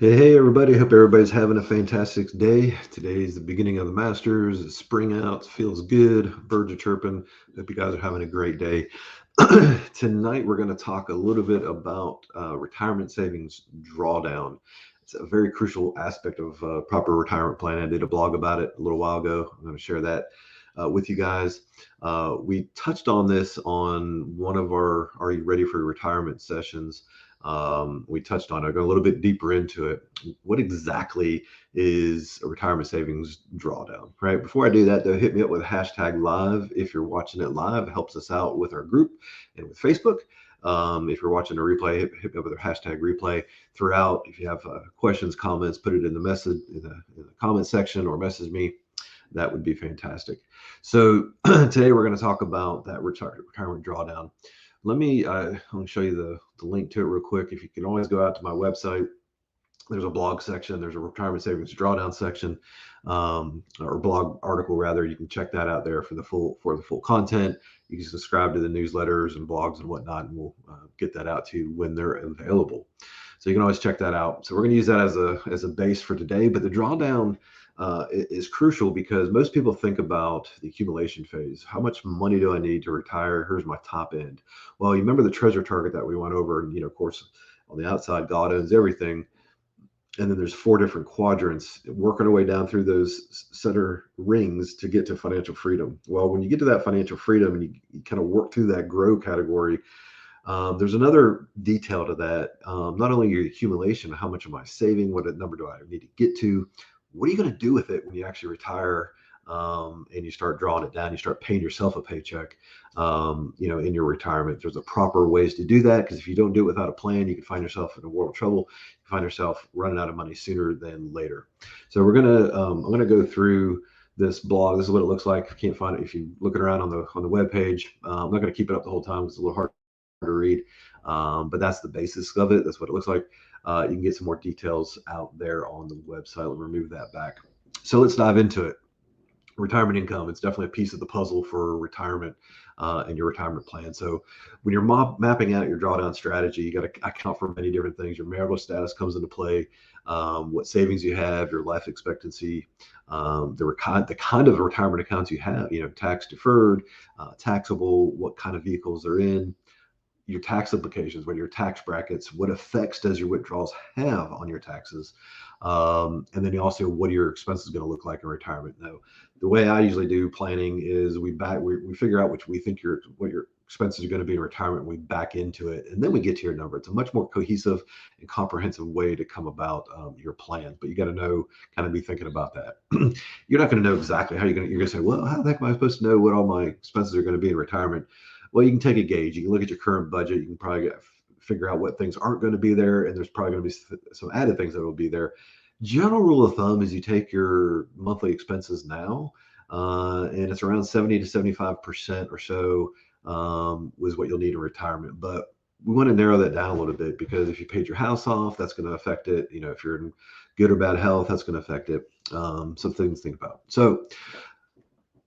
Hey, everybody. Hope everybody's having a fantastic day. Today's the beginning of the Masters. It's spring out. Feels good. Birds are chirping. Hope you guys are having a great day. Tonight, we're going to talk a little bit about retirement savings drawdown. It's a very crucial aspect of proper retirement plan. I did a blog about it a little while ago. I'm going to share that with you guys. We touched on this on one of our Are You Ready for Retirement sessions. We touched on it. I go a little bit deeper into it. What exactly is a retirement savings drawdown, right? Before I do that, though, hit me up with hashtag live. If you're watching it live, it helps us out with our group and with Facebook. If you're watching a replay, hit me up with a hashtag replay throughout. If you have questions, comments, put it in the message in the comment section or message me. That would be fantastic. So today we're going to talk about that retirement drawdown. I'll show you the link to it real quick. If you can always go out to my website, there's a blog section, there's a retirement savings drawdown section, or blog article rather. You can check that out there for the full content. You can subscribe to the newsletters and blogs and whatnot, and we'll get that out to you when they're available. So you can always check that out. So we're going to use that as a base for today. But the drawdown is crucial because most people think about the accumulation phase. How much money do I need to retire? Here's my top end. Well, you remember the treasure target that we went over, and of course, on the outside, God owns everything. And then there's four different quadrants, working our way down through those center rings to get to financial freedom. Well, when you get to that financial freedom and you kind of work through that grow category, there's another detail to that. Not only your accumulation, how much am I saving? What number do I need to get to? What are you going to do with it when you actually retire, and you start drawing it down? You start paying yourself a paycheck, in your retirement. There's a proper ways to do that, because if you don't do it without a plan, you can find yourself in a world of trouble. You find yourself running out of money sooner than later. So I'm gonna go through this blog. This is what it looks like. If you can't find it, if you're looking around on the web page, I'm not going to keep it up the whole time. It's a little hard to read, but that's the basis of it. That's what it looks like. You can get some more details out there on the website. Let me remove that back. So let's dive into it. Retirement income, it's definitely a piece of the puzzle for retirement and your retirement plan. So when you're mapping out your drawdown strategy, you got to account for many different things. Your marital status comes into play, what savings you have, your life expectancy, the kind of retirement accounts you have, tax deferred, taxable, what kind of vehicles they're in, your tax implications, what are your tax brackets, what effects does your withdrawals have on your taxes, and then also what are your expenses going to look like in retirement. Now, the way I usually do planning is we figure out which we think what your expenses are going to be in retirement, and we back into it, and then we get to your number. It's a much more cohesive and comprehensive way to come about your plan, but you got to kind of be thinking about that. You're not going to know exactly how you're going to say, well, how the heck am I supposed to know what all my expenses are going to be in retirement? Well, you can take a gauge. You can look at your current budget. You can probably figure out what things aren't going to be there, and there's probably going to be some added things that will be there. General rule of thumb is you take your monthly expenses now, and it's around 70 to 75% or so was what you'll need in retirement. But we want to narrow that down a little bit, because if you paid your house off, that's going to affect it. If you're in good or bad health, that's going to affect it. Some things to think about. So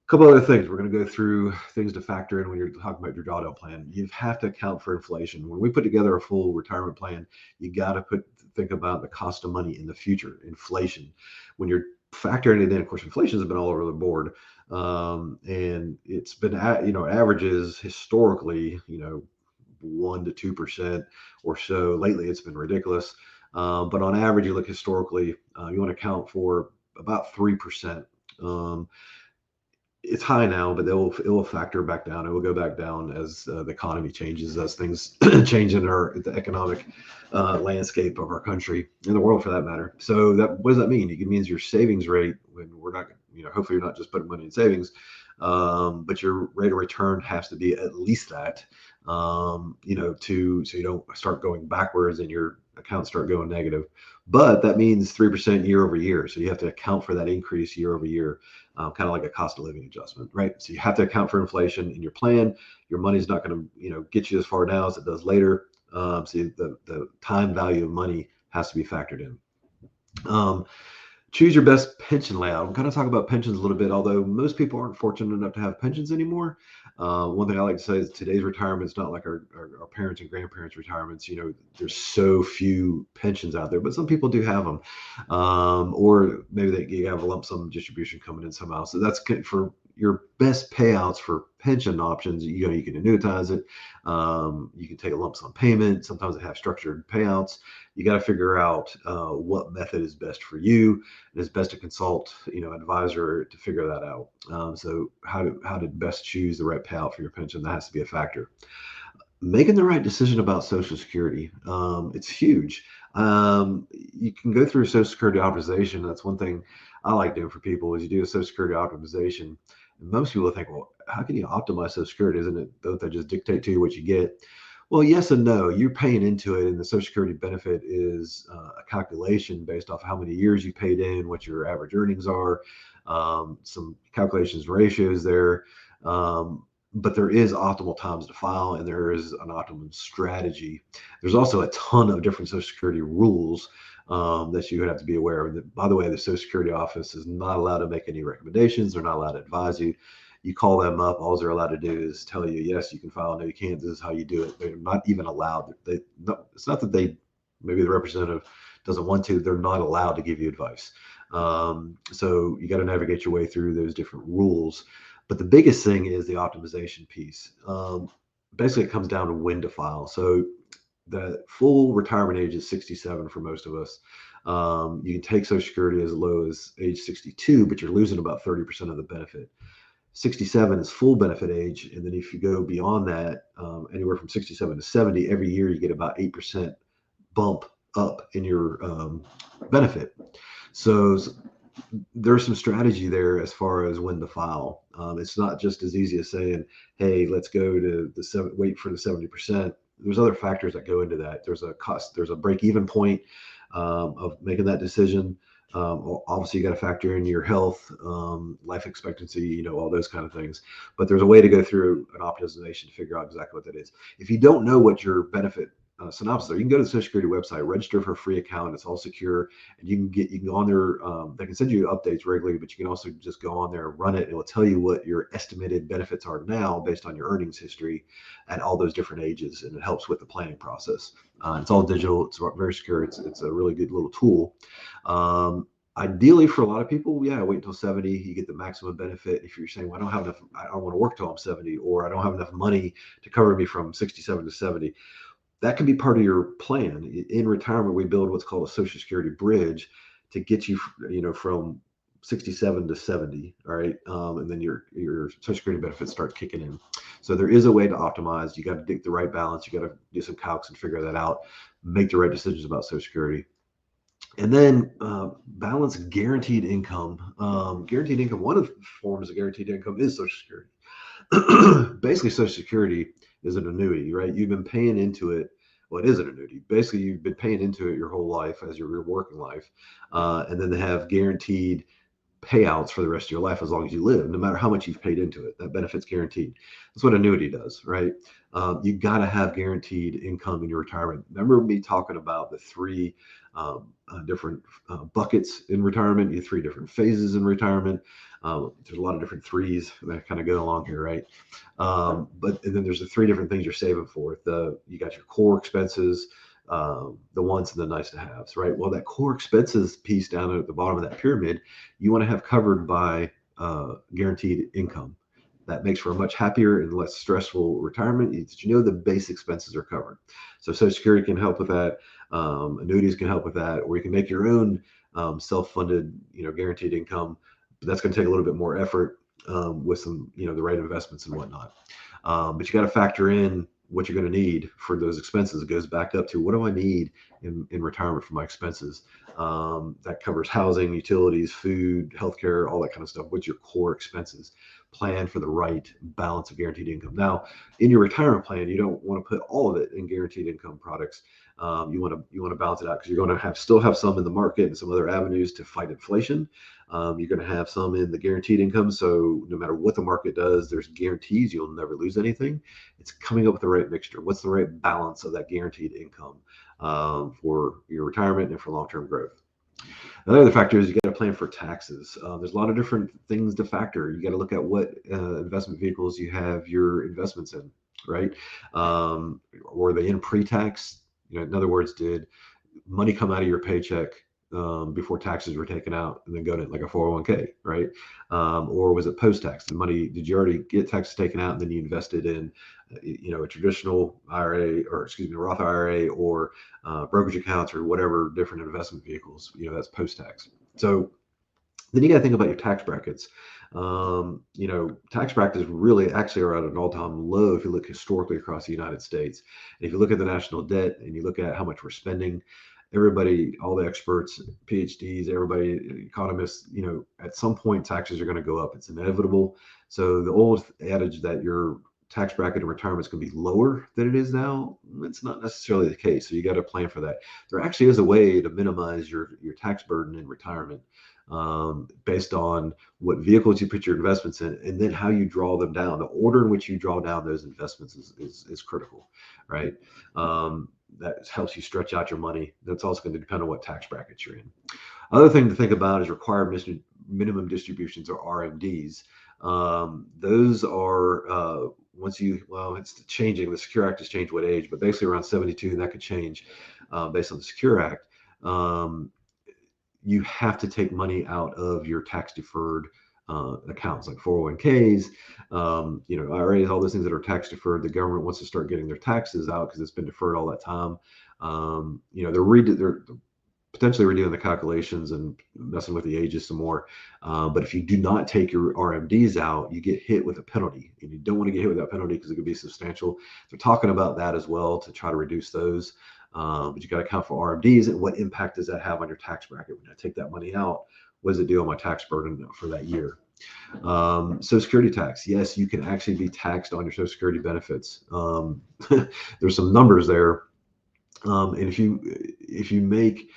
couple other things. We're going to go through things to factor in when you're talking about your drawdown plan. You have to account for inflation. When we put together a full retirement plan, you got to think about the cost of money in the future, inflation. When you're factoring it in, of course, inflation has been all over the board, and it's been averages historically, 1 to 2% or so. Lately, it's been ridiculous, but on average, you look historically, you want to account for about 3%. It's high now, but it will factor back down. It will go back down as the economy changes, as things change in the economic landscape of our country and the world, for that matter. So what does that mean? It means your savings rate, when we're not, hopefully you're not just putting money in savings, but your rate of return has to be at least that, so you don't start going backwards and your accounts start going negative. But that means 3% year over year. So you have to account for that increase year over year, kind of like a cost of living adjustment, right? So you have to account for inflation in your plan. Your money's not going to, get you as far now as it does later. So the time value of money has to be factored in. Choose your best pension layout. I'm going to talk about pensions a little bit, although most people aren't fortunate enough to have pensions anymore. One thing I like to say is today's retirement is not like our parents and grandparents' retirements. There's so few pensions out there, but some people do have them. Or maybe you have a lump sum distribution coming in somehow. So that's for your best payouts for pension options. You can annuitize it. You can take a lump sum payment. Sometimes they have structured payouts. You got to figure out what method is best for you. It's best to consult, advisor to figure that out. So how to best choose the right payout for your pension, that has to be a factor. Making the right decision about Social Security, it's huge. You can go through Social Security optimization. That's one thing I like doing for people is you do a Social Security optimization. And most people think, well, how can you optimize Social Security? Isn't it? Don't they just dictate to you what you get? Well, yes and no. You're paying into it, and the Social Security benefit is a calculation based off how many years you paid in, what your average earnings are, some calculations, ratios there. But there is optimal times to file, and there is an optimum strategy. There's also a ton of different Social Security rules that you would have to be aware of. By the way, the Social Security office is not allowed to make any recommendations. They're not allowed to advise you. You call them up, all they're allowed to do is tell you, yes, you can file, no, you can't. This is how you do it. They're not even allowed. It's not that maybe the representative doesn't want to, they're not allowed to give you advice. So you got to navigate your way through those different rules. But the biggest thing is the optimization piece. Basically, it comes down to when to file. So the full retirement age is 67 for most of us. You can take Social Security as low as age 62, but you're losing about 30% of the benefit. 67 is full benefit age. And then if you go beyond that, anywhere from 67 to 70, every year you get about 8% bump up in your benefit. So there's some strategy there as far as when to file. It's not just as easy as saying, hey, let's go to wait for the 70%. There's other factors that go into that. There's a cost, there's a break even point of making that decision. Obviously, you got to factor in your health, life expectancy, all those kind of things. But there's a way to go through an optimization to figure out exactly what that is. If you don't know what your benefit synopsis are, you can go to the Social Security website, register for a free account. It's all secure, and you can go on there. They can send you updates regularly, but you can also just go on there, run it, and it will tell you what your estimated benefits are now based on your earnings history at all those different ages, and it helps with the planning process. It's all digital. It's very secure. It's a really good little tool. Ideally, for a lot of people, yeah, wait until 70. You get the maximum benefit. If you're saying, well, I don't have enough, I don't want to work till I'm 70, or I don't have enough money to cover me from 67 to 70, that can be part of your plan. In retirement, we build what's called a Social Security bridge to get you, from 67 to 70. All right. And then your Social Security benefits start kicking in. So there is a way to optimize. You got to dig the right balance. You got to do some calcs and figure that out, make the right decisions about Social Security. And then balance guaranteed income. Guaranteed income, one of the forms of guaranteed income is Social Security. Basically, Social Security is an annuity, right? You've been paying into it. Well, it is an annuity. Basically, you've been paying into it your whole life as your working life. And then they have guaranteed payouts for the rest of your life as long as you live, no matter how much you've paid into it. That benefit's guaranteed. That's what annuity does, right? You got to have guaranteed income in your retirement. Remember me talking about the three different buckets in retirement, you have three different phases in retirement. There's a lot of different threes that kind of go along here, right? And then there's the three different things you're saving for. You got your core expenses, the wants and the nice to haves, right? Well, that core expenses piece down at the bottom of that pyramid, you want to have covered by guaranteed income. That makes for a much happier and less stressful retirement. The base expenses are covered. So Social Security can help with that. Annuities can help with that, or you can make your own self-funded, guaranteed income. But that's going to take a little bit more effort with some, the right investments and whatnot. But you got to factor in what you're going to need for those expenses. It goes back up to what do I need in retirement for my expenses? That covers housing, utilities, food, healthcare, all that kind of stuff. What's your core expenses? Plan for the right balance of guaranteed income. Now, in your retirement plan, you don't want to put all of it in guaranteed income products. You want to balance it out because you're going to still have some in the market and some other avenues to fight inflation. You're going to have some in the guaranteed income. So no matter what the market does, there's guarantees you'll never lose anything. It's coming up with the right mixture. What's the right balance of that guaranteed income for your retirement and for long-term growth? Another factor is you got to to plan for taxes. There's a lot of different things to factor. You got to look at what investment vehicles you have your investments in, right? Were they in pre-tax? In other words, did money come out of your paycheck before taxes were taken out and then go to like a 401k, right? Or was it post-tax? The money, did you already get taxes taken out and then you invested in, a traditional IRA, or excuse me, Roth IRA, or brokerage accounts, or whatever different investment vehicles, that's post-tax. So then you got to think about your tax brackets. Tax brackets really actually are at an all-time low if you look historically across the United States. And if you look at the national debt and you look at how much we're spending, everybody, all the experts, PhDs, everybody, economists, at some point taxes are going to go up. It's inevitable. So the old adage that your tax bracket in retirement is going to be lower than it is now, it's not necessarily the case. So you got to plan for that. There actually is a way to minimize your tax burden in retirement, based on what vehicles you put your investments in, and then how you draw them down. The order in which you draw down those investments is critical, right? That helps you stretch out your money. That's also going to depend on what tax brackets you're in. Other thing to think about is required minimum distributions, or RMDs. Those are it's changing. The Secure Act has changed what age, but basically around 72, and that could change based on the Secure Act. You have to take money out of your tax deferred accounts like 401ks, IRAs, all those things that are tax deferred. The government wants to start getting their taxes out because it's been deferred all that time. They're potentially redoing the calculations and messing with the ages some more. But if you do not take your RMDs out, you get hit with a penalty, and you don't want to get hit with that penalty because it could be substantial. They're talking about that as well to try to reduce those. But you got to account for RMDs and what impact does that have on your tax bracket. When I take that money out, what does it do on my tax burden for that year? Social Security tax. Yes, you can actually be taxed on your Social Security benefits. There's some numbers there. And if you make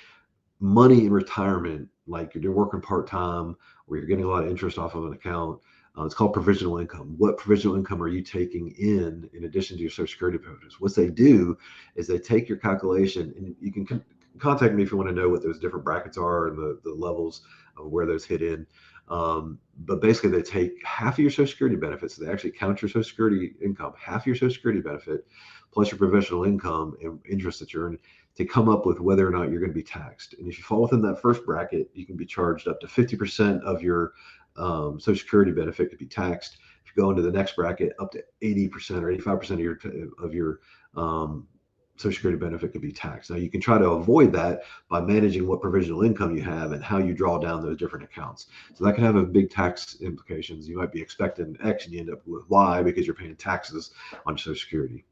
money in retirement, like you're working part-time, or you're getting a lot of interest off of an account, it's called provisional income. What provisional income are you taking in addition to your Social Security benefits? What they do is they take your calculation, and you can contact me if you want to know what those different brackets are and the levels of where those hit in. But basically, they take half of your Social Security benefits. So they actually count your Social Security income, half your Social Security benefit, plus your provisional income and interest that you're earning, to come up with whether or not you're going to be taxed. And if you fall within that first bracket, you can be charged up to 50% of your Social Security benefit could be taxed. If you go into the next bracket, up to 80% or 85% of your Social Security benefit could be taxed. Now, you can try to avoid that by managing what provisional income you have and how you draw down those different accounts. So that can have a big tax implications. You might be expecting X and you end up with Y because you're paying taxes on your Social Security.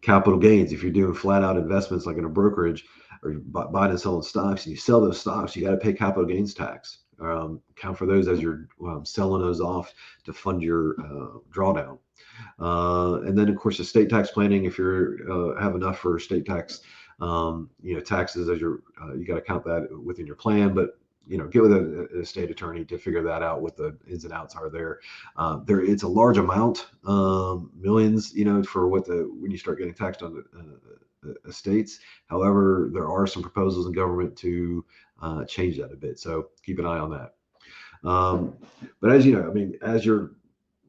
Capital gains. If you're doing flat out investments like in a brokerage, or buying and selling stocks, and you sell those stocks, you got to pay capital gains tax. Count for those as you're selling those off to fund your drawdown. And then, of course, estate tax planning. If you have enough for estate tax, taxes, as you got to count that within your plan. But get with an estate attorney to figure that out, what the ins and outs are there. It's a large amount, millions, for when you start getting taxed on the estates. However, there are some proposals in government to change that a bit. So keep an eye on that. But as you know, as your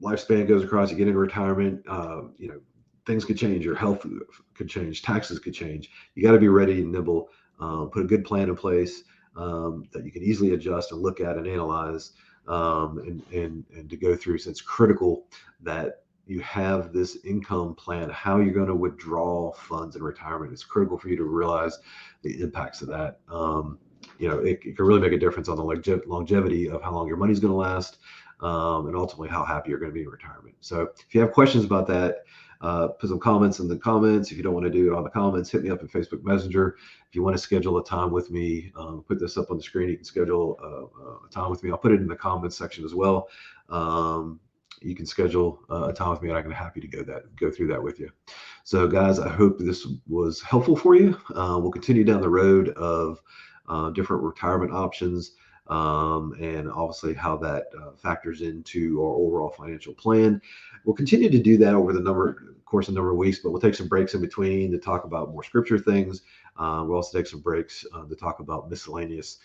lifespan goes across, you get into retirement, things could change. Your health could change. Taxes could change. You got to be ready and nimble. Put a good plan in place that you can easily adjust and look at and analyze, and to go through. So it's critical that you have this income plan, how you're going to withdraw funds in retirement. It's critical for you to realize the impacts of that. It can really make a difference on the longevity of how long your money's going to last, and ultimately how happy you're going to be in retirement. So if you have questions about that, put some comments in the comments. If you don't want to do it on the comments, hit me up in Facebook Messenger. If you want to schedule a time with me, put this up on the screen. You can schedule a time with me. I'll put it in the comments section as well. You can schedule a time with me, and I'm happy to go through that with you. So guys, I hope this was helpful for you. We'll continue down the road of different retirement options. and obviously how that factors into our overall financial plan. We'll continue to do that over the course of a number of weeks, but we'll take some breaks in between to talk about more scripture things. We'll also take some breaks to talk about miscellaneous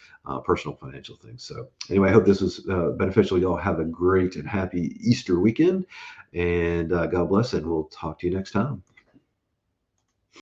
personal financial things. So anyway, I hope this was beneficial. Y'all have a great and happy Easter weekend, and God bless, and we'll talk to you next time.